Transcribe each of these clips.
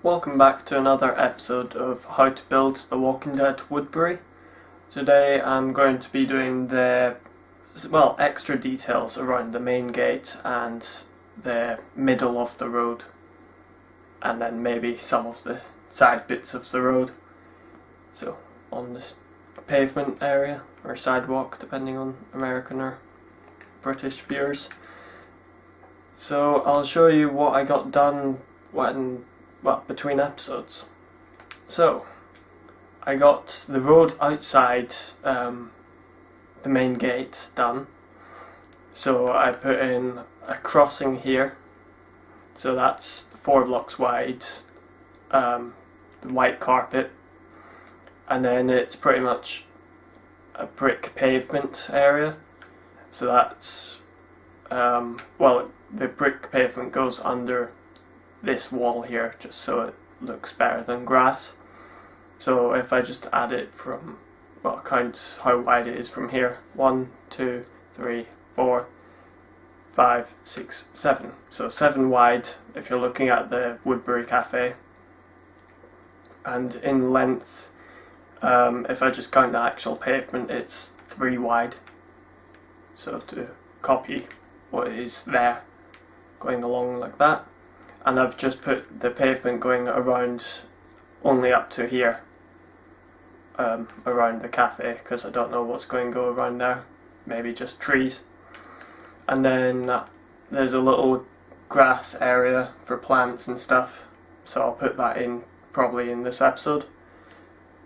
Welcome back to another episode of How to Build The Walking Dead Woodbury. Today I'm going to be doing extra details around the main gate and the middle of the road, and then maybe some of the side bits of the road. So on the pavement area, or sidewalk, depending on American or British viewers. So I'll show you what I got done between episodes. So I got the road outside the main gate done. So I put in a crossing here, so that's 4 blocks wide, the white carpet, and then it's pretty much a brick pavement area. So that's the brick pavement goes under this wall here, just so it looks better than grass. So if I just add it from, count how wide it is from here: 1, 2, 3, 4, 5, 6, 7. So 7 wide if you're looking at the Woodbury Cafe. And in length, if I just count the actual pavement, it's 3 wide. So to copy what is there, going along like that. And I've just put the pavement going around only up to here, around the cafe, because I don't know what's going to go around there, maybe just trees. And then there's a little grass area for plants and stuff, so I'll put that in probably in this episode.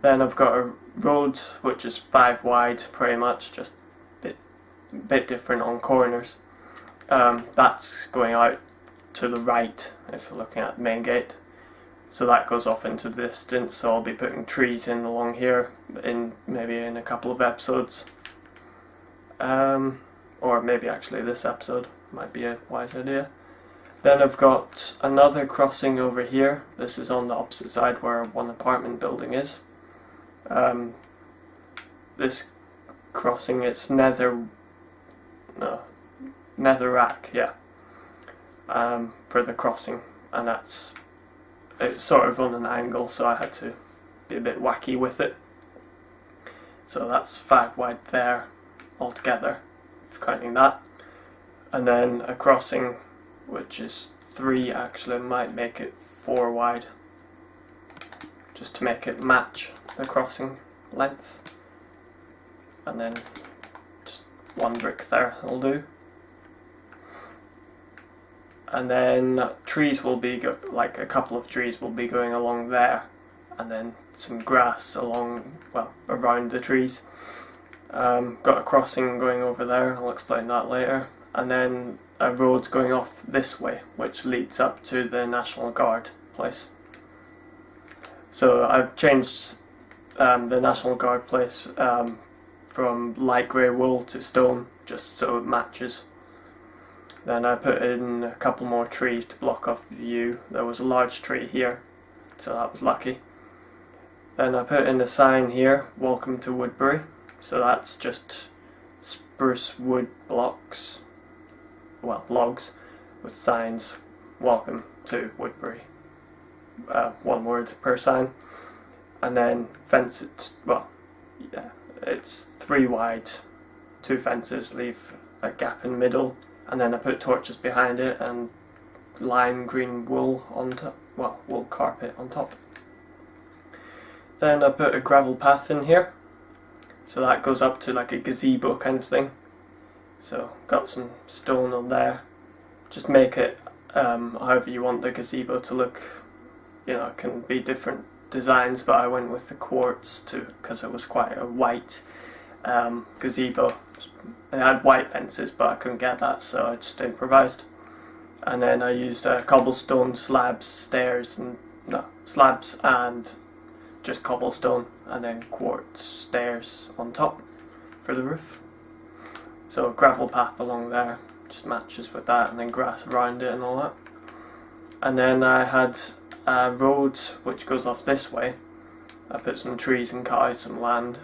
Then I've got a road which is 5 wide, pretty much, just a bit different on corners. That's going out to the right if you're looking at the main gate, so that goes off into the distance. So I'll be putting trees in along here maybe in a couple of episodes, or maybe actually this episode might be a wise idea. Then I've got another crossing over here. This is on the opposite side where one apartment building is. This crossing, it's netherrack, yeah. For the crossing, and it's sort of on an angle, so I had to be a bit wacky with it. So that's 5 wide there altogether, if counting that. And then a crossing which is 3, actually might make it 4 wide, just to make it match the crossing length. And then just 1 brick there will do. And then trees will be a couple of trees will be going along there, and then some grass around the trees. Got a crossing going over there, I'll explain that later. And then a road going off this way, which leads up to the National Guard place. So I've changed the National Guard place from light grey wool to stone, just so it matches. Then I put in a couple more trees to block off view. There was a large tree here, so that was lucky. Then I put in a sign here, "Welcome to Woodbury." So that's just spruce wood logs with signs, "Welcome to Woodbury." 1 word per sign. And then fence it, it's 3 wide, 2 fences, leave a gap in the middle. And then I put torches behind it and lime green wool on top, wool carpet on top. Then I put a gravel path in here, so that goes up to like a gazebo kind of thing. So got some stone on there. Just make it however you want the gazebo to look. It can be different designs, but I went with the quartz because it was quite a white gazebo. It had white fences, but I couldn't get that, so I just improvised. And then I used cobblestone slabs and just cobblestone, and then quartz stairs on top for the roof. So a gravel path along there just matches with that, and then grass around it and all that. And then I had a road which goes off this way. I put some trees and cut out some land.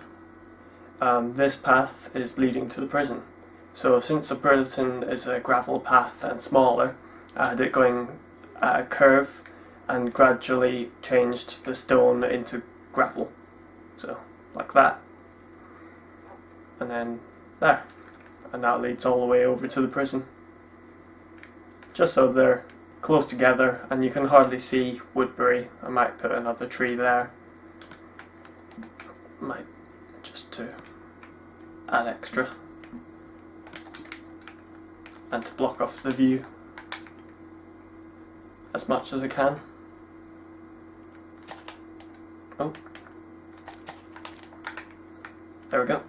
This path is leading to the prison. So since the prison is a gravel path and smaller, I had it going at a curve and gradually changed the stone into gravel. So, like that. And then there. And that leads all the way over to the prison. Just so they're close together and you can hardly see Woodbury. I might put another tree there. Might just to add extra. And to block off the view as much as I can. Oh. There we go.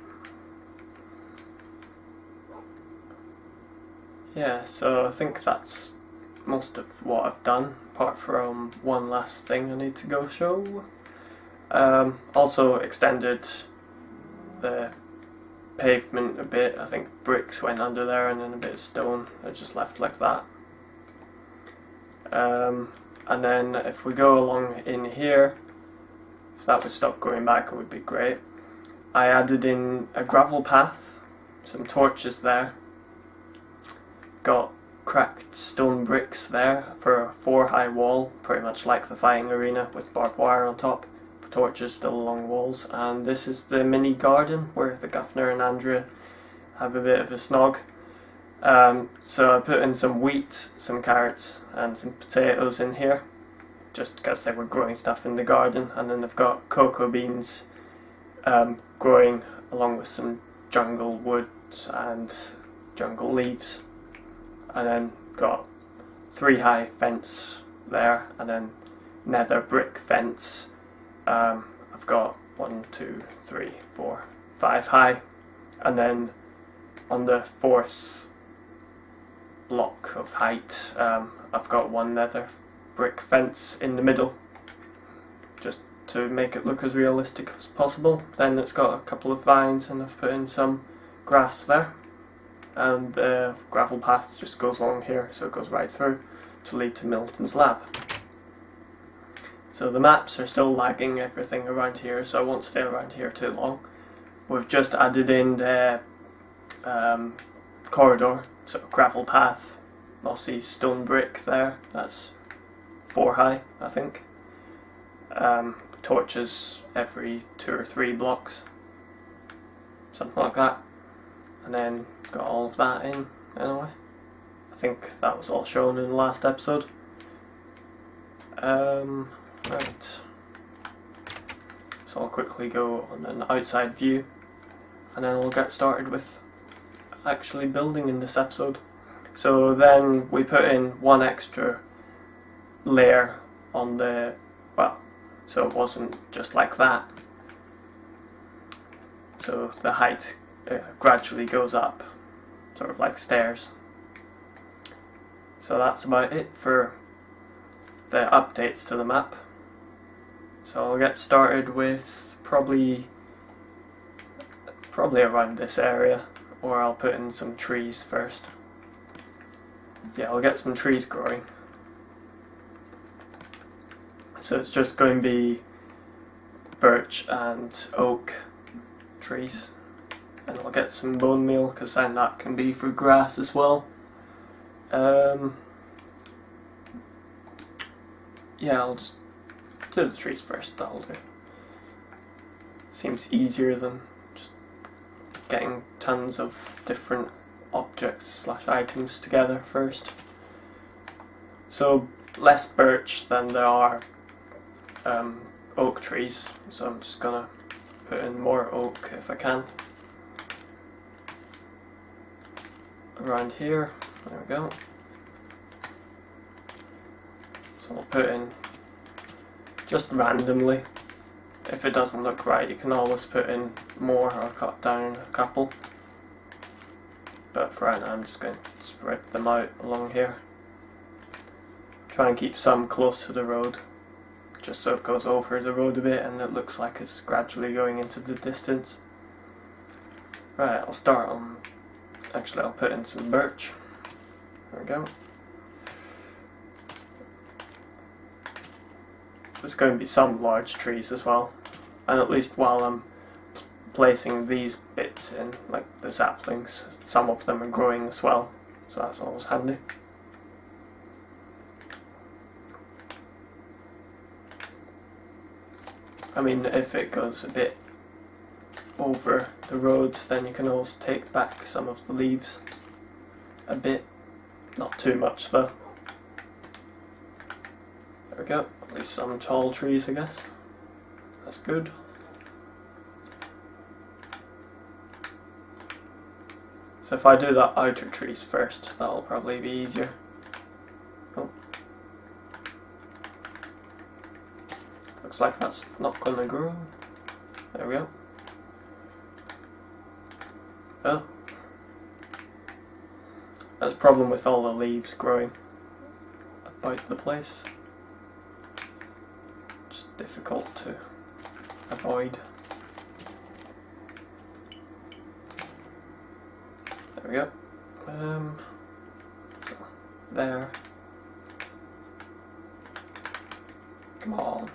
Yeah, so I think that's most of what I've done, apart from one last thing I need to go show. Also extended the pavement a bit. I think bricks went under there and then a bit of stone. I just left like that. And then if we go along in here, if that would stop going back, it would be great. I added in a gravel path, some torches there, got cracked stone bricks there for a 4-high wall, pretty much like the fighting arena with barbed wire on top, torches still along the walls, and this is the mini garden where the governor and Andrea have a bit of a snog. So I put in some wheat, some carrots and some potatoes in here, just because they were growing stuff in the garden, and then they've got cocoa beans growing along with some jungle wood and jungle leaves, and then got 3-high fence there, and then nether brick fence. I've got 1, 2, 3, 4, 5 high, and then on the 4th block of height I've got 1 nether brick fence in the middle, just to make it look as realistic as possible. Then it's got a couple of vines and I've put in some grass there, and the gravel path just goes along here, so it goes right through to lead to Milton's lab. So the maps are still lagging everything around here, so I won't stay around here too long. We've just added in the corridor, so gravel path, mossy stone brick there, that's 4-high I think. Torches every 2 or 3 blocks, something like that, and then got all of that in anyway. I think that was all shown in the last episode. Right, so I'll quickly go on an outside view and then we'll get started with actually building in this episode. So then we put in 1 extra layer on the, well, so it wasn't just like that. So the height gradually goes up, sort of like stairs. So that's about it for the updates to the map. So I'll get started with probably around this area, or I'll put in some trees first. Yeah, I'll get some trees growing. So it's just going to be birch and oak trees, and I'll get some bone meal because then that can be for grass as well. Yeah, I'll just do the trees first, that'll do. Seems easier than just getting tons of different objects / items together first. So less birch than there are oak trees, so I'm just gonna put in more oak if I can. Around here, there we go. So I'll put in just randomly. If it doesn't look right, you can always put in more or cut down a couple. But for right now I'm just going to spread them out along here. Try and keep some close to the road, just so it goes over the road a bit and it looks like it's gradually going into the distance. Right, I'll start on, actually I'll put in some birch. There we go. There's going to be some large trees as well, and at least while I'm placing these bits in, like the saplings, some of them are growing as well, so that's always handy. I mean, if it goes a bit over the roads, then you can always take back some of the leaves a bit, not too much though. There we go, at least some tall trees I guess, that's good. So if I do the outer trees first, that'll probably be easier. Oh. Looks like that's not gonna grow. There we go. Oh. That's a problem with all the leaves growing about the place. It's difficult to avoid. There we go. So there. Come on.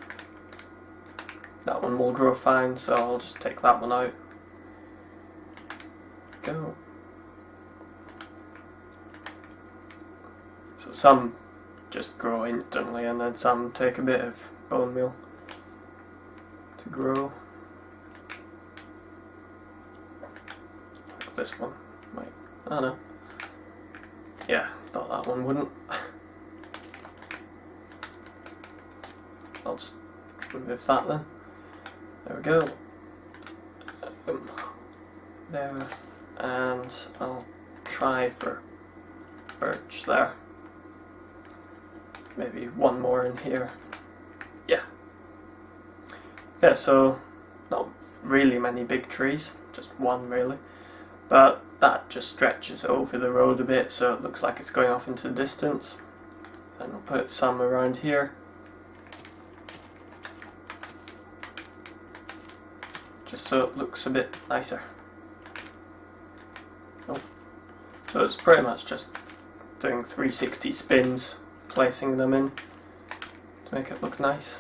That one will grow fine, so I'll just take that one out. Go. So some just grow instantly, and then some take a bit of bone meal to grow. Like this one might. I don't know. Yeah, thought that one wouldn't. I'll just remove that then. There we go. There. And I'll try for birch there. Maybe one more in here. Yeah. Yeah, so not really many big trees, just one really. But that just stretches over the road a bit, so it looks like it's going off into the distance. And I'll put some around here. Just so it looks a bit nicer. Oh. So it's pretty much just doing 360 spins, placing them in to make it look nice.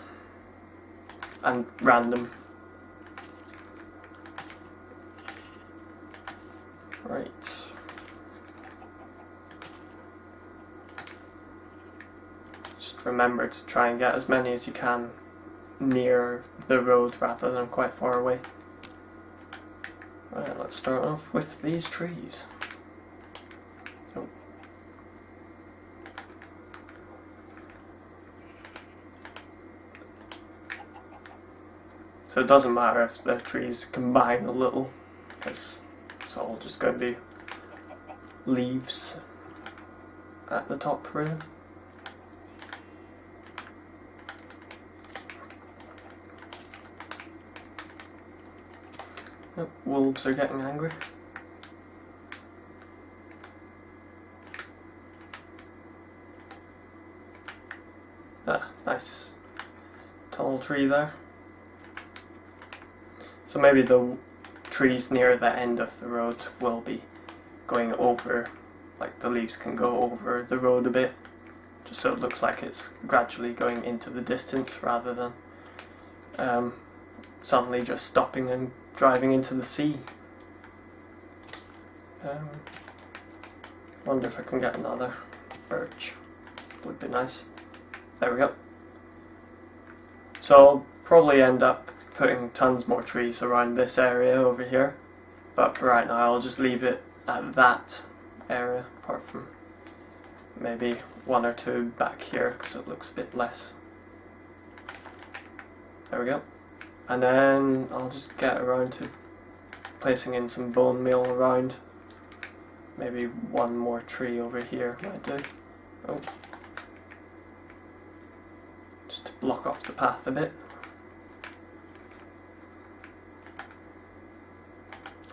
And random. Right. Just remember to try and get as many as you can near the road rather than quite far away. Right, let's start off with these trees. Oh. So it doesn't matter if the trees combine a little, because it's all just going to be leaves at the top really. Oh, wolves are getting angry. Ah, nice tall tree there. So maybe the trees near the end of the road will be going over, like the leaves can go over the road a bit, just so it looks like it's gradually going into the distance rather than suddenly just stopping and driving into the sea. Wonder if I can get another birch. Would be nice. There we go. So I'll probably end up putting tons more trees around this area over here, but for right now I'll just leave it at that area, apart from maybe one or two back here because it looks a bit less. There we go. And then I'll just get around to placing in some bone meal around. Maybe one more tree over here might do. Oh. Just to block off the path a bit.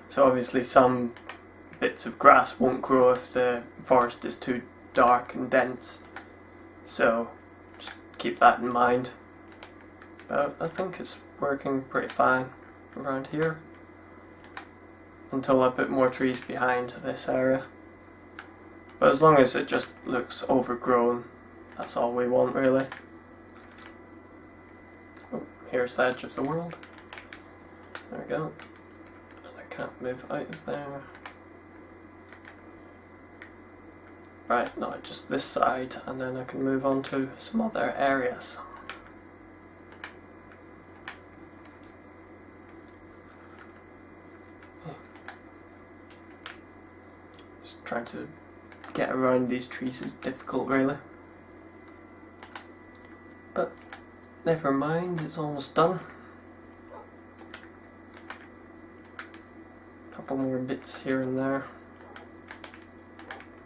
So obviously some bits of grass won't grow if the forest is too dark and dense. So just keep that in mind. But I think it's working pretty fine around here until I put more trees behind this area. But as long as it just looks overgrown, that's all we want really. Oh, here's the edge of the world. There we go. And I can't move out of there. Right, now just this side, and then I can move on to some other areas. trying to get around these trees is difficult really. But never mind, it's almost done. Couple more bits here and there.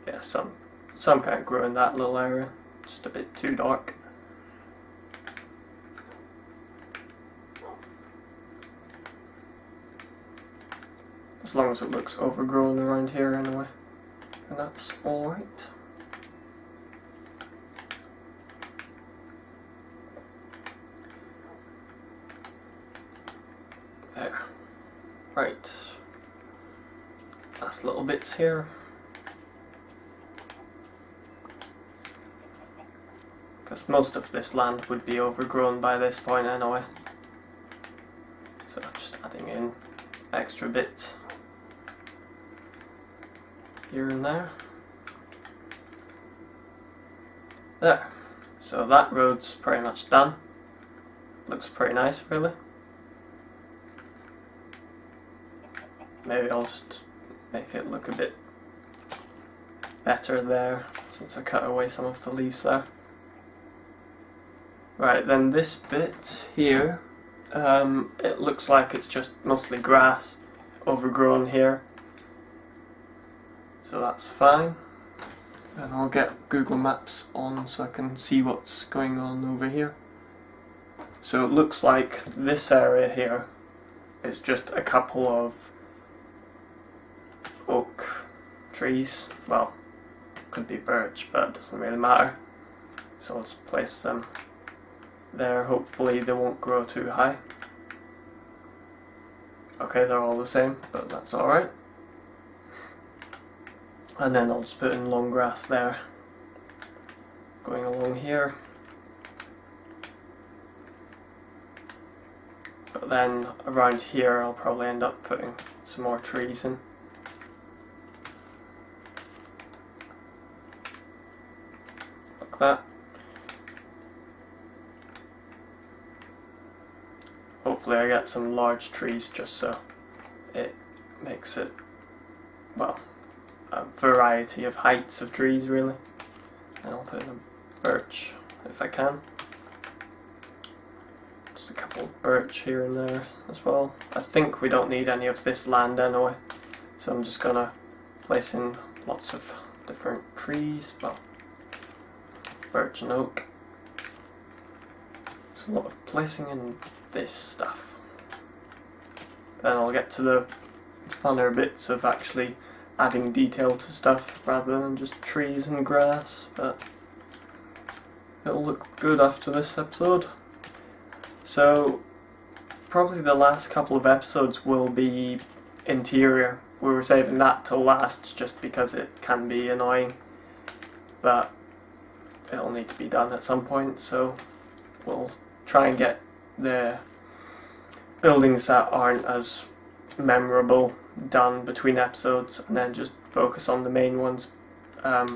Yeah, some can't grow in that little area, just a bit too dark. As long as it looks overgrown around here anyway, and that's alright. There. Right. Last little bits here. Because most of this land would be overgrown by this point anyway. So just adding in extra bits here and there. There. So that road's pretty much done. Looks pretty nice really. Maybe I'll just make it look a bit better there, since I cut away some of the leaves there. Right, then this bit here, it looks like it's just mostly grass, overgrown here. So that's fine. And I'll get Google Maps on so I can see what's going on over here. So it looks like this area here is just a couple of oak trees. Well, could be birch, but it doesn't really matter. So I'll just place them there. Hopefully they won't grow too high. Okay, they're all the same, but that's alright. And then I'll just put in long grass there, going along here. But then around here I'll probably end up putting some more trees in. Like that. Hopefully I get some large trees just so it makes it, well, a variety of heights of trees really. And I'll put in a birch if I can. Just a couple of birch here and there as well. I think we don't need any of this land anyway, so I'm just gonna place in lots of different trees. Well, birch and oak. There's a lot of placing in this stuff. Then I'll get to the funner bits of actually adding detail to stuff rather than just trees and grass, but it'll look good after this episode. So probably the last couple of episodes will be interior. We were saving that till last just because it can be annoying, but it'll need to be done at some point, so we'll try and get the buildings that aren't as memorable done between episodes, and then just focus on the main ones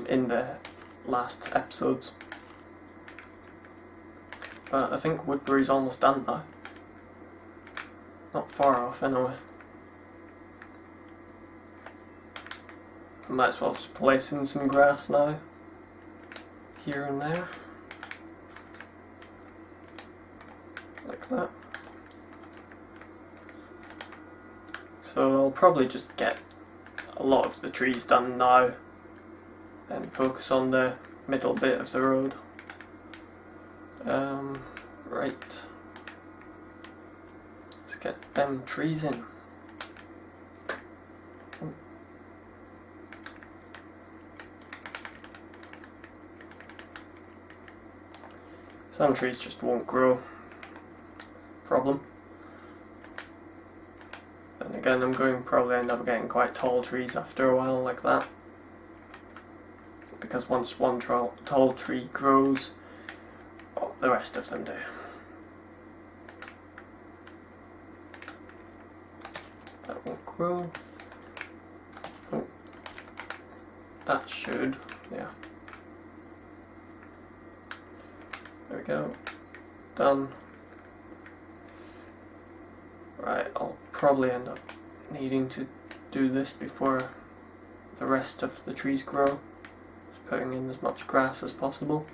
in the last episodes. But I think Woodbury's almost done now. Not far off anyway. I might as well just place in some grass now, here and there, like that. So I'll probably just get a lot of the trees done now, and focus on the middle bit of the road. Right. Let's get them trees in. Oh. Some trees just won't grow. Problem. Then again, I'm going to probably end up getting quite tall trees after a while like that. Because once one tall tree grows, well, the rest of them do. That won't grow. Oh. That should, yeah. There we go. Done. Right, I'll probably end up needing to do this before the rest of the trees grow. Just putting in as much grass as possible.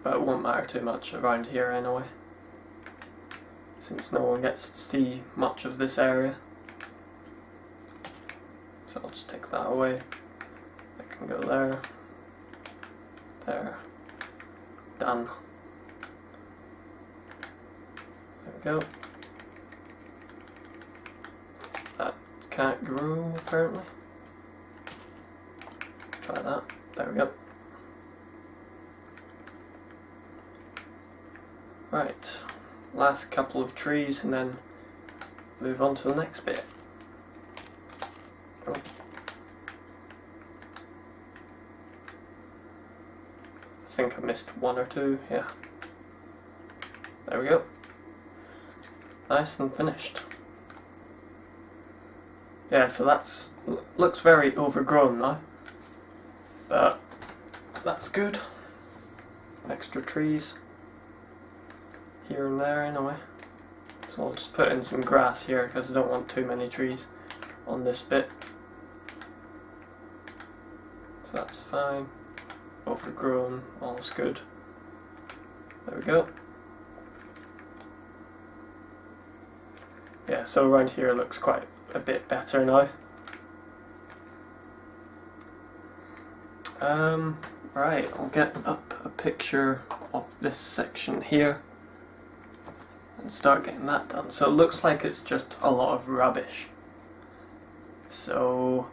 But it won't matter too much around here anyway, since no one gets to see much of this area. So I'll just take that away. I can go there, there, done. There we go. That can't grow apparently. Try that. There we go. Right, last couple of trees and then move on to the next bit. Oh. I think I missed one or two, yeah. There we go. Nice and finished. Yeah, so that's looks very overgrown now, but that's good. Extra trees here and there anyway. So I'll just put in some grass here because I don't want too many trees on this bit. So that's fine. Overgrown, all's good. There we go. Yeah, so around here looks quite a bit better now. Right, I'll get up a picture of this section here and start getting that done. So it looks like it's just a lot of rubbish. So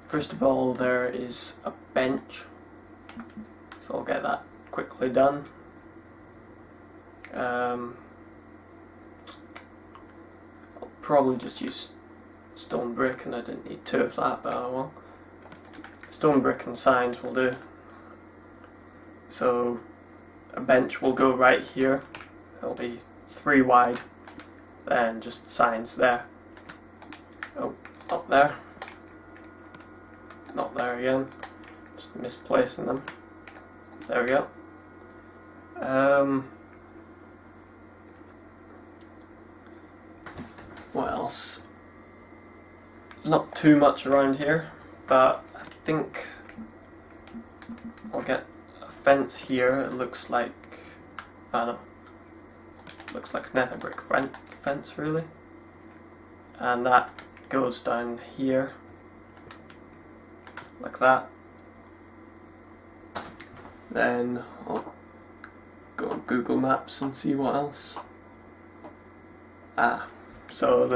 first of all, there is a bench, so I'll get that quickly done. I'll probably just use stone brick, and I didn't need two of that, but I will. Stone brick and signs will do. So a bench will go right here. It'll be 3 wide, then just signs there. Oh, up there. Not there again. Just misplacing them. There we go. What else? There's not too much around here, but I think I'll get a fence here. It looks like, I don't know, looks like nether brick fence really, and that goes down here like that. Then I'll go on Google Maps and see what else. So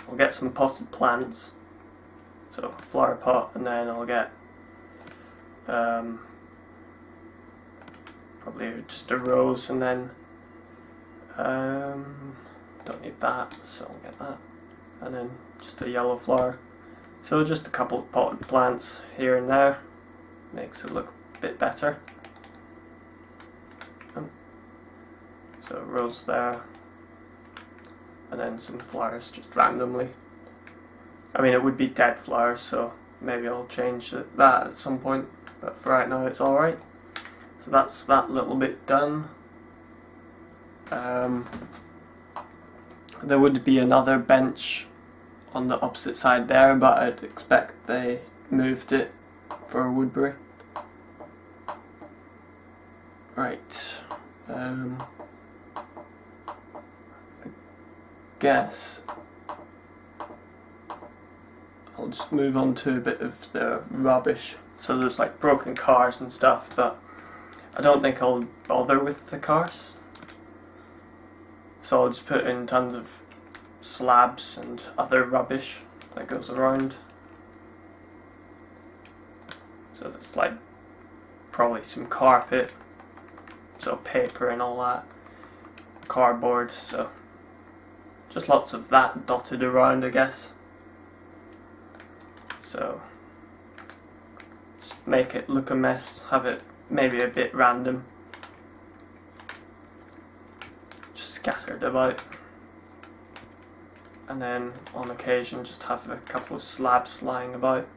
I'll get some potted plants, so a flower pot, and then I'll get probably just a rose, and then don't need that, so I'll get that, and then just a yellow flower. So just a couple of potted plants here and there, makes it look a bit better. So a rose there, and then some flowers just randomly. I mean, it would be dead flowers, so maybe I'll change that at some point, but for right now it's alright. So that's that little bit done. There would be another bench on the opposite side there, but I'd expect they moved it for Woodbury. Right. I guess I'll just move on to a bit of the rubbish. So there's like broken cars and stuff, but I don't think I'll bother with the cars. So I'll just put in tons of slabs and other rubbish that goes around. So there's like probably some carpet, so paper and all that, cardboard, so just lots of that dotted around, I guess. So just make it look a mess, have it maybe a bit random, just scattered about, and then on occasion just have a couple of slabs lying about.